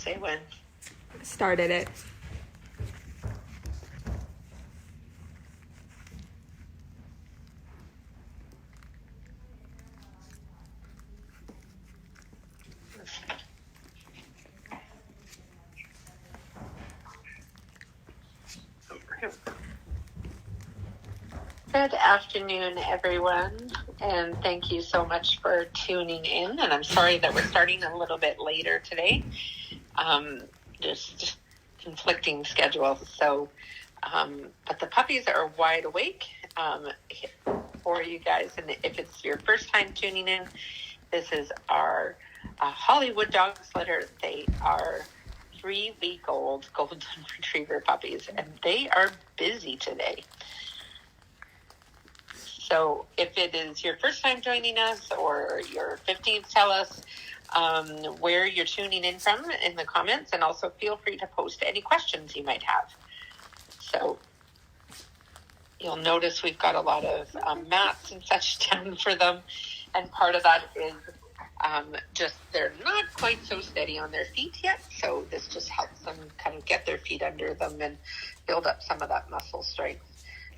say when. Started it. Good afternoon, everyone, and thank you so much for tuning in. And I'm sorry that we're starting a little bit later today. Just conflicting schedules. So, but the puppies are wide awake for you guys. And if it's your first time tuning in, this is our Hollywood dog litter. They are 3-week-old golden retriever puppies, and they are busy today. So if it is your first time joining us or your 15th, tell us where you're tuning in from in the comments, and also feel free to post any questions you might have. So you'll notice we've got a lot of mats and such down for them, and part of that is just they're not quite so steady on their feet yet, so this just helps them kind of get their feet under them and build up some of that muscle strength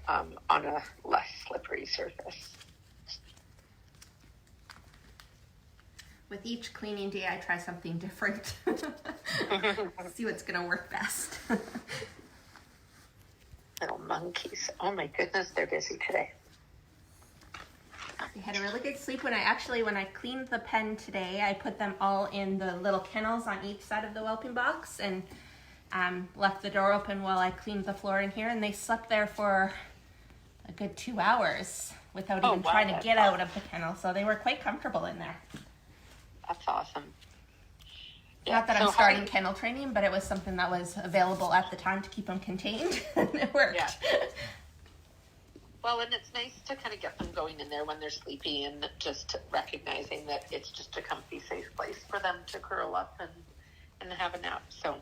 on a less slippery surface. With each cleaning day, I try something different. See what's going to work best. Little monkeys. Oh my goodness, they're busy today. They had a really good sleep. When I cleaned the pen today, I put them all in the little kennels on each side of the whelping box and left the door open while I cleaned the floor in here, and they slept there for a good 2 hours without even trying to get out of the kennel. So they were quite comfortable in there. That's awesome. Yeah, not that I'm starting kennel training, but it was something that was available at the time to keep them contained. And it worked. Yeah. Well, and it's nice to kind of get them going in there when they're sleepy, and just recognizing that it's just a comfy, safe place for them to curl up and have a nap. So,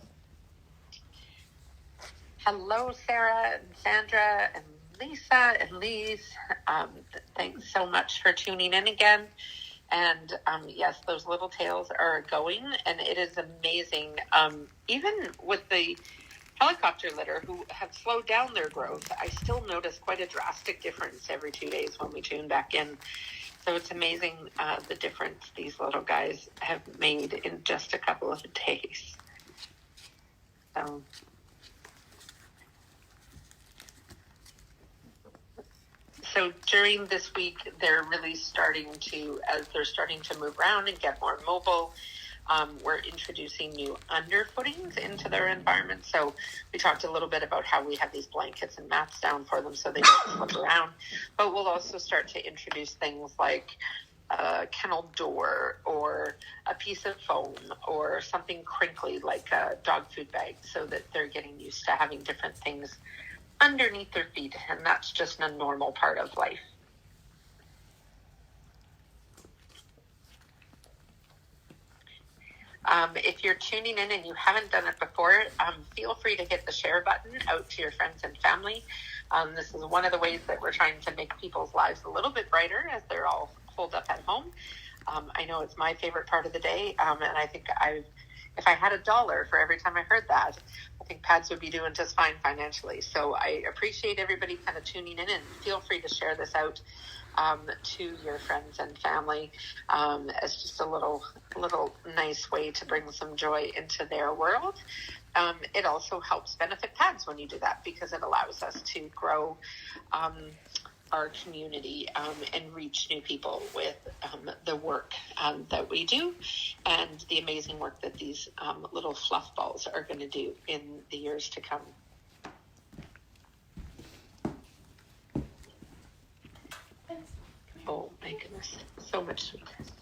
hello, Sarah and Sandra and Lisa and Lise. Thanks so much for tuning in again. And yes, those little tails are going, and it is amazing. Even with the helicopter litter, who have slowed down their growth, I still notice quite a drastic difference every 2 days when we tune back in. So it's amazing the difference these little guys have made in just a couple of days. So during this week, they're really starting to, as they're starting to move around and get more mobile, we're introducing new underfootings into their environment. So we talked a little bit about how we have these blankets and mats down for them so they don't slip around. But we'll also start to introduce things like a kennel door or a piece of foam or something crinkly like a dog food bag, so that they're getting used to having different things underneath their feet, and that's just a normal part of life. If you're tuning in and you haven't done it before, feel free to hit the share button out to your friends and family. This is one of the ways that we're trying to make people's lives a little bit brighter as they're all holed up at home. I know it's my favorite part of the day, and I think if I had $1 for every time I heard that, I think Pads would be doing just fine financially. So I appreciate everybody kind of tuning in, and feel free to share this out to your friends and family as just a little nice way to bring some joy into their world. It also helps benefit Pads when you do that, because it allows us to grow our community and reach new people with the work that we do, and the amazing work that these little fluff balls are going to do in the years to come. Oh my goodness, so much sweetness.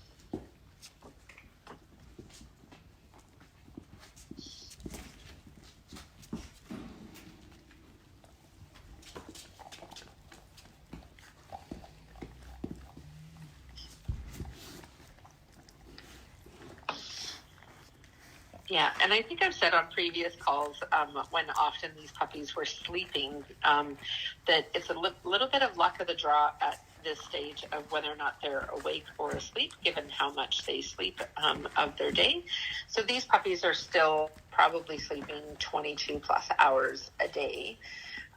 Yeah, and I think I've said on previous calls when often these puppies were sleeping that it's a little bit of luck of the draw at this stage of whether or not they're awake or asleep, given how much they sleep of their day. So these puppies are still probably sleeping 22 plus hours a day.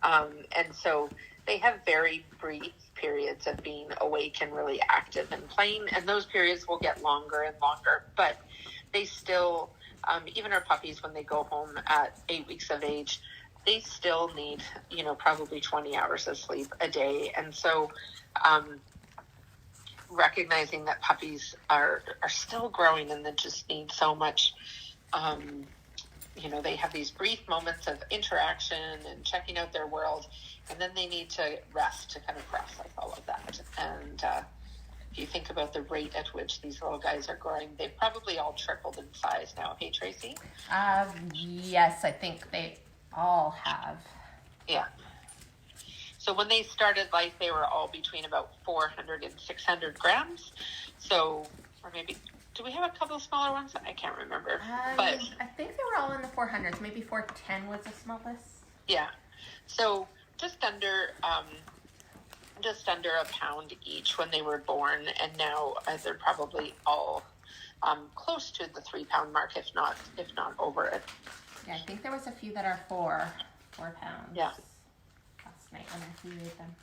And so they have very brief periods of being awake and really active and playing, and those periods will get longer and longer, but they still, even our puppies, when they go home at 8 weeks of age, they still need, probably 20 hours of sleep a day. And so recognizing that puppies are still growing and they just need so much, they have these brief moments of interaction and checking out their world, and then they need to rest to kind of process all of that. And if you think about the rate at which these little guys are growing, they've probably all tripled in size now. Hey, Tracy? Yes, I think they all have. Yeah. So when they started life, they were all between about 400 and 600 grams. So, or maybe, do we have a couple of smaller ones? I can't remember. But I think they were all in the 400s. Maybe 410 was the smallest. Yeah. So just under a pound each when they were born, and now they're probably all close to the 3 pound mark, if not over it. Yeah, I think there was a few that are 4 pounds. Yeah. Last night when I weighed them.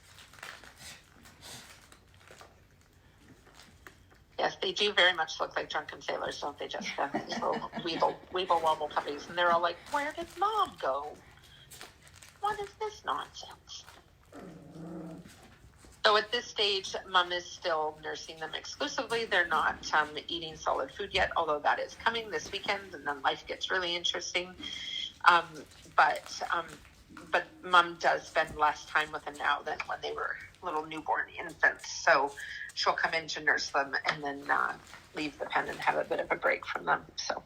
Yes, they do very much look like drunken sailors, don't they? Just little weeble wobble puppies, and they're all like, "Where did Mom go? What is this nonsense?" So at this stage, Mom is still nursing them exclusively. They're not eating solid food yet, although that is coming this weekend, and then life gets really interesting. But Mom does spend less time with them now than when they were little newborn infants. So she'll come in to nurse them and then leave the pen and have a bit of a break from them. So,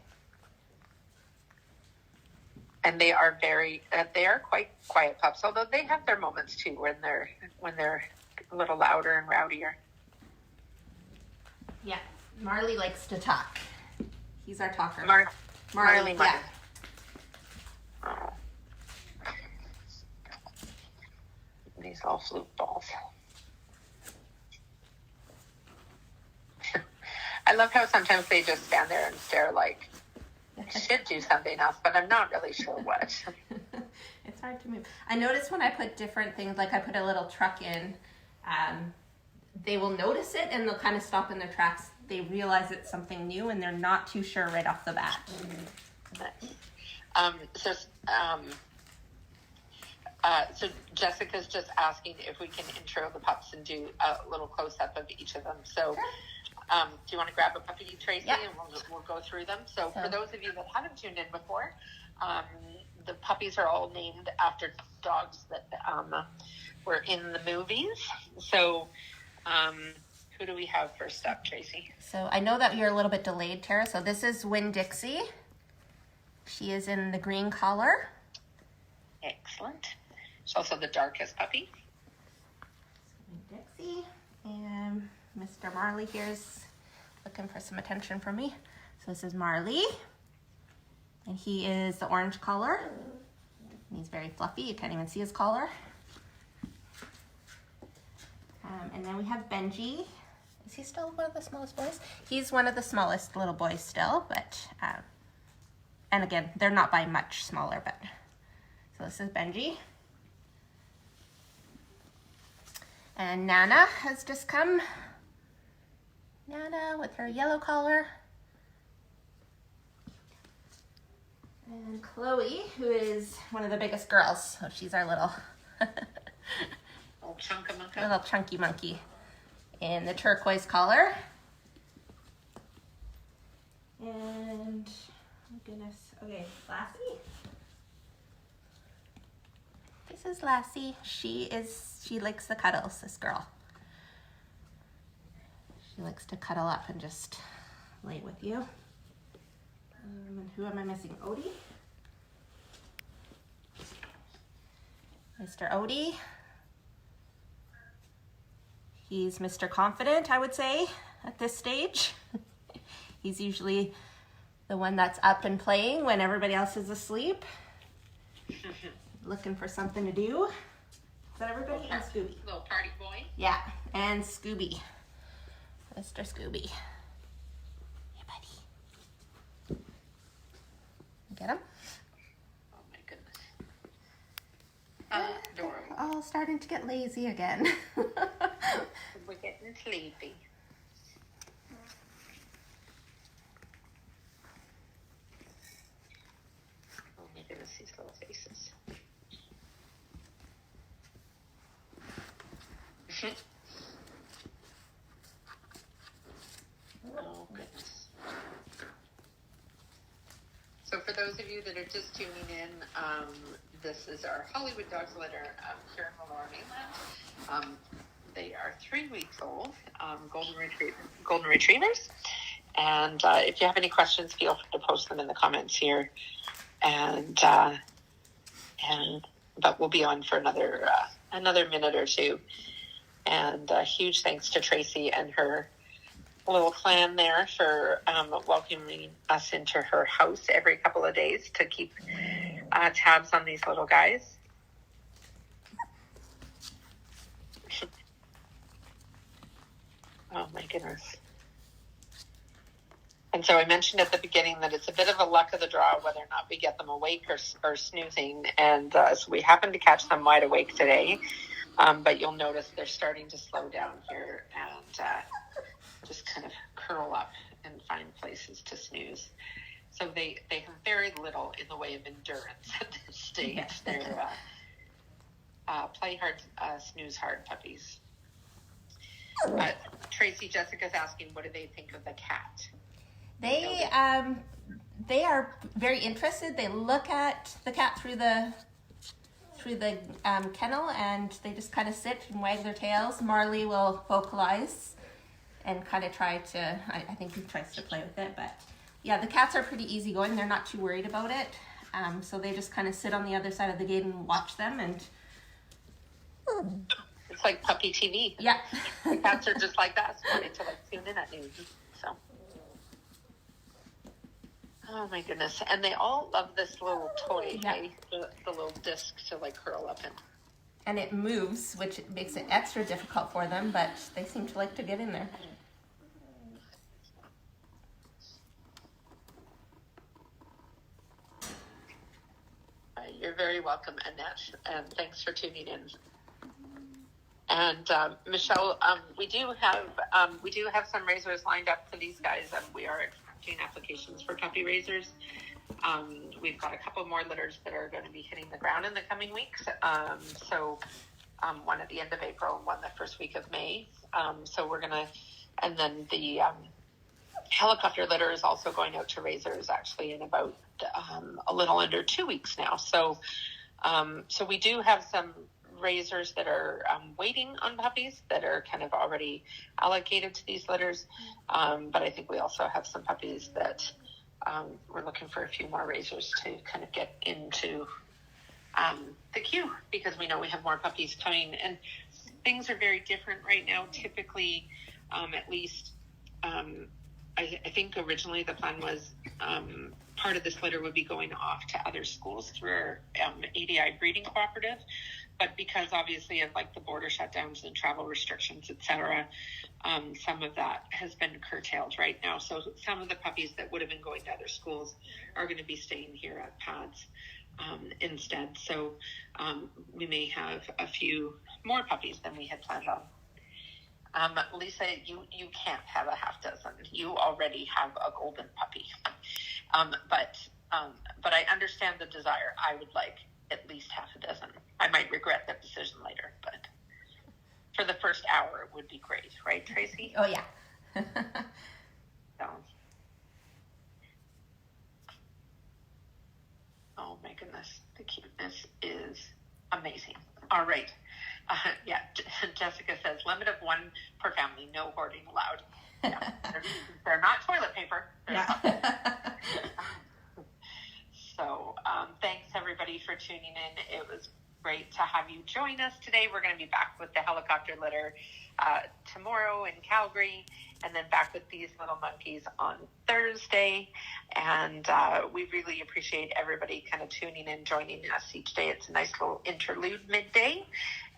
and they are quite quiet pups, although they have their moments too when they're a little louder and rowdier. Yeah, Marley likes to talk. He's our talker. Marley. Yeah. Oh. These all flute balls. I love how sometimes they just stand there and stare like, I should do something else, but I'm not really sure what. It's hard to move. I notice when I put different things, like I put a little truck in, they will notice it and they'll kind of stop in their tracks. They realize it's something new and they're not too sure right off the bat. Nice. So Jessica's just asking if we can intro the pups and do a little close-up of each of them. So do you want to grab a puppy, Tracy, yeah. and we'll go through them? So for those of you that haven't tuned in before, the puppies are all named after dogs that were in the movies. So who do we have first up, Tracy? So I know that you're a little bit delayed, Tara. So this is Winn-Dixie. She is in the green collar. Excellent. She's also the darkest puppy. Winn-Dixie. And Mr. Marley here is looking for some attention from me. So this is Marley. And he is the orange collar. And he's very fluffy. You can't even see his collar. And then we have Benji. Is he still one of the smallest boys? He's one of the smallest little boys still, but, and again, they're not by much smaller, but, so this is Benji. And Nana has just come. Nana with her yellow collar. And Chloe, who is one of the biggest girls. So she's our little little chunky monkey in the turquoise collar. And, oh goodness, okay, Lassie. This is Lassie. She likes the cuddles, this girl. She likes to cuddle up and just lay with you. And who am I missing? Odie? Mr. Odie. He's Mr. Confident, I would say, at this stage. He's usually the one that's up and playing when everybody else is asleep. Looking for something to do. that everybody? And Scooby. Little party boy. Yeah, and Scooby. Mr. Scooby. Hey, buddy. Get him? Oh, my goodness. Adorable. All starting to get lazy again. We're getting sleepy. Oh, my goodness, these little faces. Oh, goodness. So for those of you that are just tuning in, this is our Hollywood Dogs litter here in the Lower Mainland. They are 3 weeks old, golden retrievers. And if you have any questions, feel free to post them in the comments here. But we'll be on for another minute or two. And huge thanks to Tracy and her little clan there for welcoming us into her house every couple of days to keep tabs on these little guys. Oh my goodness. And so I mentioned at the beginning that it's a bit of a luck of the draw whether or not we get them awake or snoozing. And so we happened to catch them wide awake today. But you'll notice they're starting to slow down here and just kind of curl up and find places to snooze. So they have very little in the way of endurance at this stage. Yeah. They're play hard, snooze hard puppies. Tracy, Jessica's asking, what do they think of the cat? They are very interested. They look at the cat through the kennel, and they just kind of sit and wag their tails. Marley will vocalize and kind of try to, I think he tries to play with it, but yeah, the cats are pretty easygoing. They're not too worried about it. So they just kind of sit on the other side of the gate and watch them, and it's like puppy TV. Yeah. The cats are just like that, wanting to tune in at news. So. Oh my goodness. And they all love this little toy, yeah. Hey? The little disc to curl up in. And it moves, which makes it extra difficult for them, but they seem to like to get in there. You're very welcome, Annette, and thanks for tuning in. And Michelle, we do have some razors lined up for these guys. We are doing applications for puppy razors. We've got a couple more litters that are going to be hitting the ground in the coming weeks. One at the end of April and one the first week of May. So we're going to, and then the helicopter litter is also going out to razors actually in about a little under 2 weeks now. So we do have some razors that are waiting on puppies that are kind of already allocated to these litters. But I think we also have some puppies that we're looking for a few more razors to kind of get into the queue, because we know we have more puppies coming, and things are very different right now. Typically, at least, I think originally the plan was part of this litter would be going off to other schools through our ADI breeding cooperative. But because obviously of the border shutdowns and travel restrictions, et cetera, some of that has been curtailed right now. So some of the puppies that would have been going to other schools are going to be staying here at PADS instead. So we may have a few more puppies than we had planned on. Lisa, you can't have a half dozen. You already have a golden puppy. But I understand the desire. I would like at least half a dozen. I might regret that decision later, but for the first hour, it would be great. Right, Tracy? Oh, yeah. So. Oh, my goodness. The cuteness is amazing. All right. Yeah, Jessica says, limit of one per family, no hoarding allowed. Yeah, they're not toilet paper. So thanks, everybody, for tuning in. It was great to have you join us today. We're going to be back with the helicopter litter tomorrow in Calgary, and then back with these little monkeys on Thursday. And we really appreciate everybody kind of tuning in, joining us each day. It's a nice little interlude midday,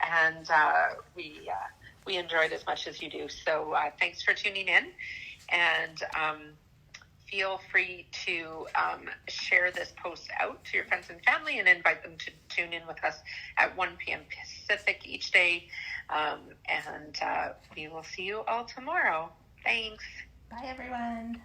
and we enjoy it as much as you do. So thanks for tuning in, and feel free to share this post out to your friends and family and invite them to tune in with us at 1 p.m. Pacific each day. And we will see you all tomorrow. Thanks. Bye, everyone.